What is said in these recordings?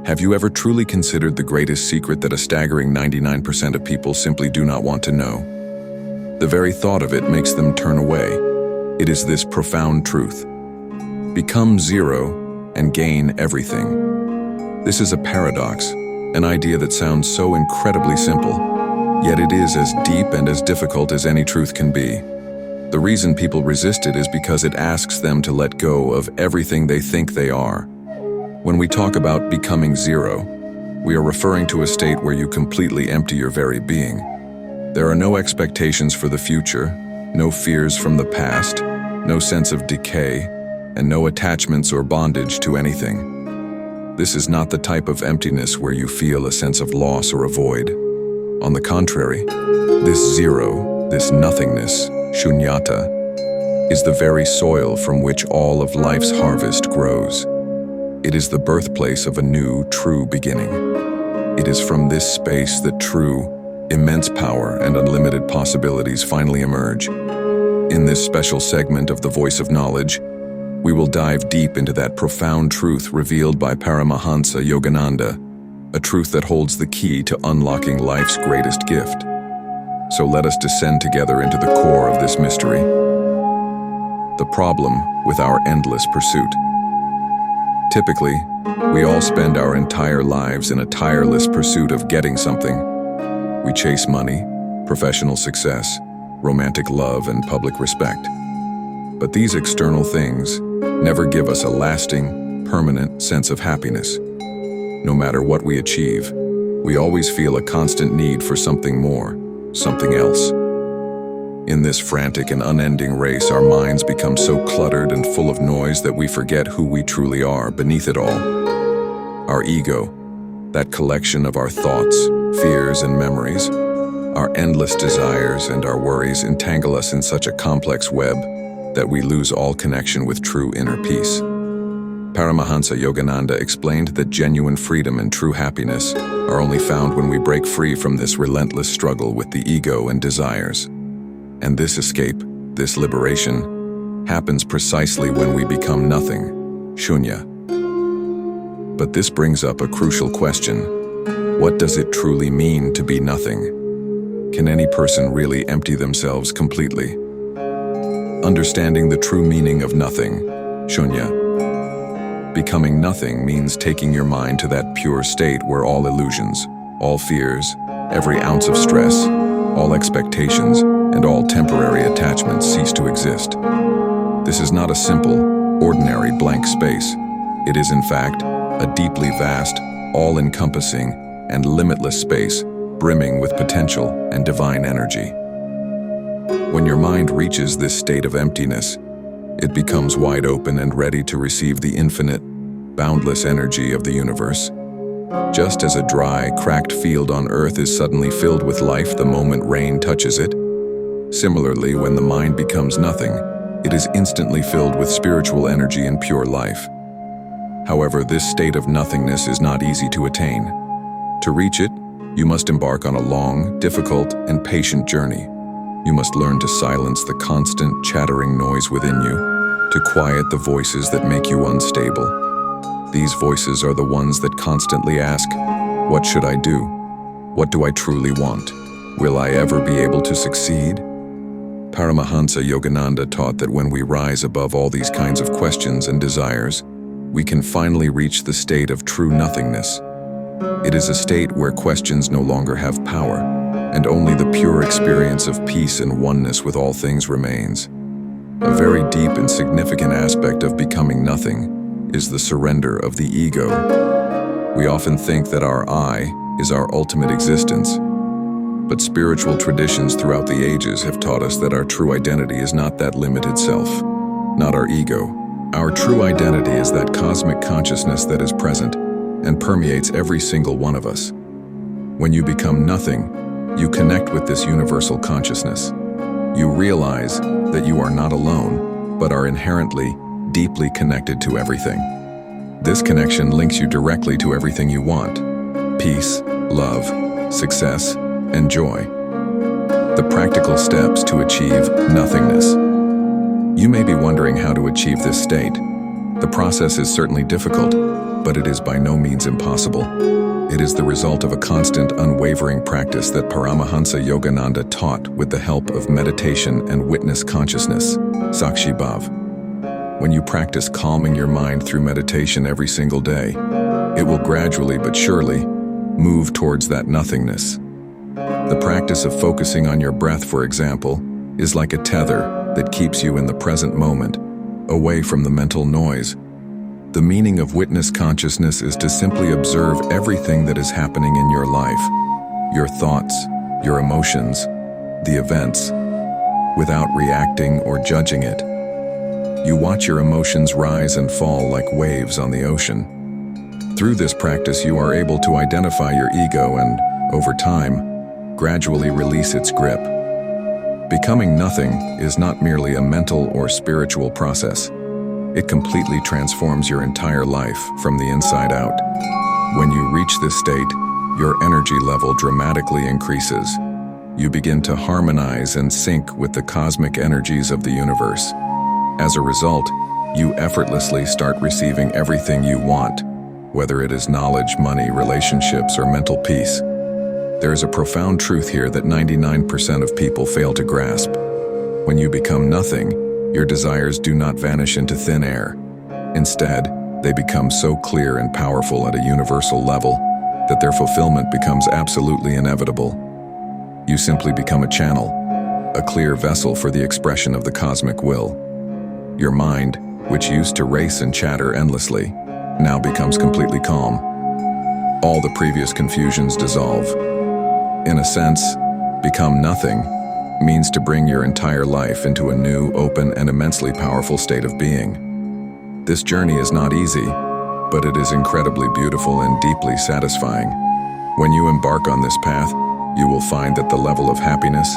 Have you ever truly considered the greatest secret that a staggering 99% of people simply do not want to know? The very thought of it makes them turn away. It is this profound truth: become zero and gain everything. This is a paradox, an idea that sounds so incredibly simple, yet it is as deep and as difficult as any truth can be. The reason people resist it is because it asks them to let go of everything they think they are. When we talk about becoming zero, we are referring to a state where you completely empty your very being. There are no expectations for the future, no fears from the past, no sense of decay, and no attachments or bondage to anything. This is not the type of emptiness where you feel a sense of loss or a void. On the contrary, this zero, this nothingness, Shunyata, is the very soil from which all of life's harvest grows. It is the birthplace of a new, true beginning. It is from this space that true, immense power and unlimited possibilities finally emerge. In this special segment of The Voice of Knowledge, we will dive deep into that profound truth revealed by Paramahansa Yogananda, a truth that holds the key to unlocking life's greatest gift. So let us descend together into the core of this mystery: the problem with our endless pursuit. Typically, we all spend our entire lives in a tireless pursuit of getting something. We chase money, professional success, romantic love, and public respect. But these external things never give us a lasting, permanent sense of happiness. No matter what we achieve, we always feel a constant need for something more, something else. In this frantic and unending race, our minds become so cluttered and full of noise that we forget who we truly are beneath it all. Our ego, that collection of our thoughts, fears, and memories, our endless desires and our worries entangle us in such a complex web that we lose all connection with true inner peace. Paramahansa Yogananda explained that genuine freedom and true happiness are only found when we break free from this relentless struggle with the ego and desires. And this escape, this liberation, happens precisely when we become nothing, Shunya. But this brings up a crucial question: what does it truly mean to be nothing? Can any person really empty themselves completely? Understanding the true meaning of nothing, Shunya. Becoming nothing means taking your mind to that pure state where all illusions, all fears, every ounce of stress, all expectations, and all temporary attachments cease to exist. This is not a simple, ordinary blank space. It is, in fact, a deeply vast, all-encompassing, and limitless space brimming with potential and divine energy. When your mind reaches this state of emptiness, it becomes wide open and ready to receive the infinite, boundless energy of the universe. Just as a dry, cracked field on Earth is suddenly filled with life the moment rain touches it, similarly, when the mind becomes nothing, it is instantly filled with spiritual energy and pure life. However, this state of nothingness is not easy to attain. To reach it, you must embark on a long, difficult, and patient journey. You must learn to silence the constant, chattering noise within you, to quiet the voices that make you unstable. These voices are the ones that constantly ask, "What should I do? What do I truly want? Will I ever be able to succeed?" Paramahansa Yogananda taught that when we rise above all these kinds of questions and desires, we can finally reach the state of true nothingness. It is a state where questions no longer have power, and only the pure experience of peace and oneness with all things remains. A very deep and significant aspect of becoming nothing is the surrender of the ego. We often think that our I is our ultimate existence, but spiritual traditions throughout the ages have taught us that our true identity is not that limited self, not our ego. Our true identity is that cosmic consciousness that is present and permeates every single one of us. When you become nothing, you connect with this universal consciousness. You realize that you are not alone, but are inherently, deeply connected to everything. This connection links you directly to everything you want: peace, love, success, and joy. The practical steps to achieve nothingness. You may be wondering how to achieve this state. The process is certainly difficult, but it is by no means impossible. It is the result of a constant, unwavering practice that Paramahansa Yogananda taught with the help of meditation and witness consciousness, Sakshi Bhav. When you practice calming your mind through meditation every single day, it will gradually but surely move towards that nothingness. The practice of focusing on your breath, for example, is like a tether that keeps you in the present moment, away from the mental noise. The meaning of witness consciousness is to simply observe everything that is happening in your life, your thoughts, your emotions, the events, without reacting or judging it. You watch your emotions rise and fall like waves on the ocean. Through this practice, you are able to identify your ego and, over time, gradually release its grip. Becoming nothing is not merely a mental or spiritual process. It completely transforms your entire life from the inside out. When you reach this state, your energy level dramatically increases. You begin to harmonize and sync with the cosmic energies of the universe. As a result, you effortlessly start receiving everything you want, whether it is knowledge, money, relationships, or mental peace. There is a profound truth here that 99% of people fail to grasp. When you become nothing, your desires do not vanish into thin air. Instead, they become so clear and powerful at a universal level that their fulfillment becomes absolutely inevitable. You simply become a channel, a clear vessel for the expression of the cosmic will. Your mind, which used to race and chatter endlessly, now becomes completely calm. All the previous confusions dissolve. In a sense, become nothing means to bring your entire life into a new, open, and immensely powerful state of being. This journey is not easy, but it is incredibly beautiful and deeply satisfying. When you embark on this path, you will find that the level of happiness,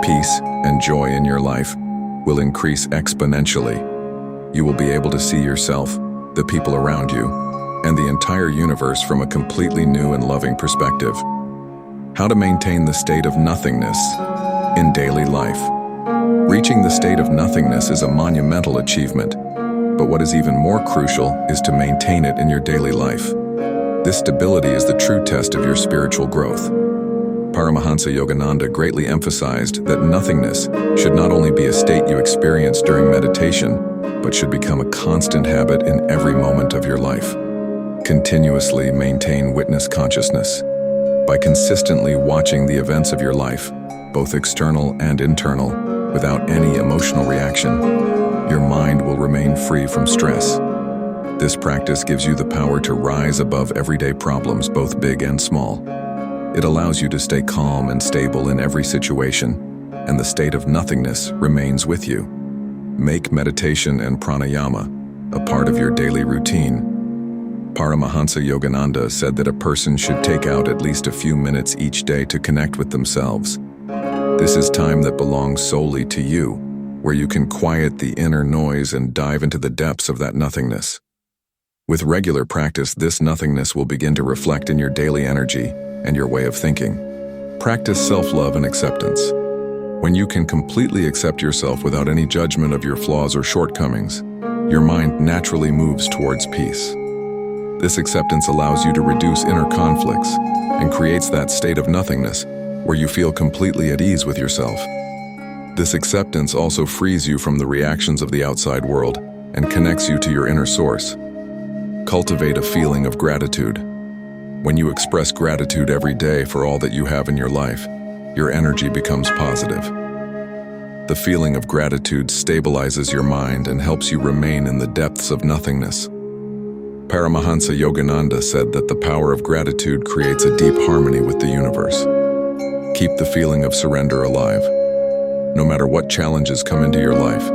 peace, and joy in your life will increase exponentially. You will be able to see yourself, the people around you, and the entire universe from a completely new and loving perspective. How to maintain the state of nothingness in daily life. Reaching the state of nothingness is a monumental achievement, but what is even more crucial is to maintain it in your daily life. This stability is the true test of your spiritual growth. Paramahansa Yogananda greatly emphasized that nothingness should not only be a state you experience during meditation, but should become a constant habit in every moment of your life. Continuously maintain witness consciousness. By consistently watching the events of your life, both external and internal, without any emotional reaction, your mind will remain free from stress. This practice gives you the power to rise above everyday problems, both big and small. It allows you to stay calm and stable in every situation, and the state of nothingness remains with you. Make meditation and pranayama a part of your daily routine. Paramahansa Yogananda said that a person should take out at least a few minutes each day to connect with themselves. This is time that belongs solely to you, where you can quiet the inner noise and dive into the depths of that nothingness. With regular practice, this nothingness will begin to reflect in your daily energy and your way of thinking. Practice self-love and acceptance. When you can completely accept yourself without any judgment of your flaws or shortcomings, your mind naturally moves towards peace. This acceptance allows you to reduce inner conflicts and creates that state of nothingness where you feel completely at ease with yourself. This acceptance also frees you from the reactions of the outside world and connects you to your inner source. Cultivate a feeling of gratitude. When you express gratitude every day for all that you have in your life, your energy becomes positive. The feeling of gratitude stabilizes your mind and helps you remain in the depths of nothingness. Paramahansa Yogananda said that the power of gratitude creates a deep harmony with the universe. Keep the feeling of surrender alive. No matter what challenges come into your life,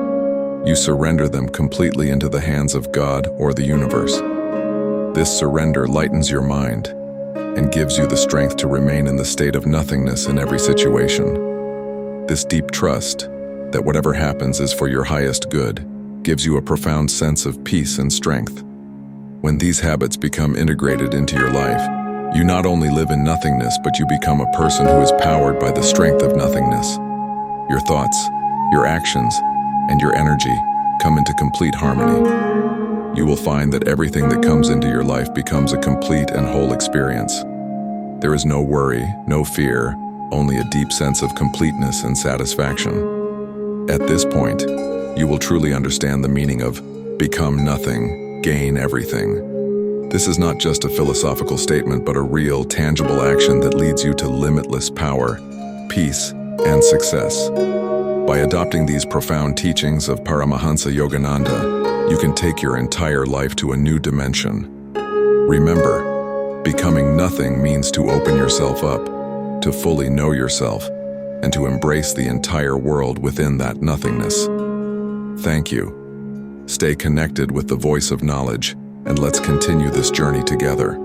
you surrender them completely into the hands of God or the universe. This surrender lightens your mind and gives you the strength to remain in the state of nothingness in every situation. This deep trust that whatever happens is for your highest good gives you a profound sense of peace and strength. When these habits become integrated into your life, you not only live in nothingness, but you become a person who is powered by the strength of nothingness. Your thoughts, your actions, and your energy come into complete harmony. you will find that everything that comes into your life becomes a complete and whole experience. There is no worry, no fear, only a deep sense of completeness and satisfaction. At this point, you will truly understand the meaning of become nothing, gain everything. This is not just a philosophical statement, but a real, tangible action that leads you to limitless power, peace, and success. By adopting these profound teachings of Paramahansa Yogananda, you can take your entire life to a new dimension. Remember, becoming nothing means to open yourself up, to fully know yourself, and to embrace the entire world within that nothingness. Thank you. Stay connected with the voice of knowledge, and let's continue this journey together.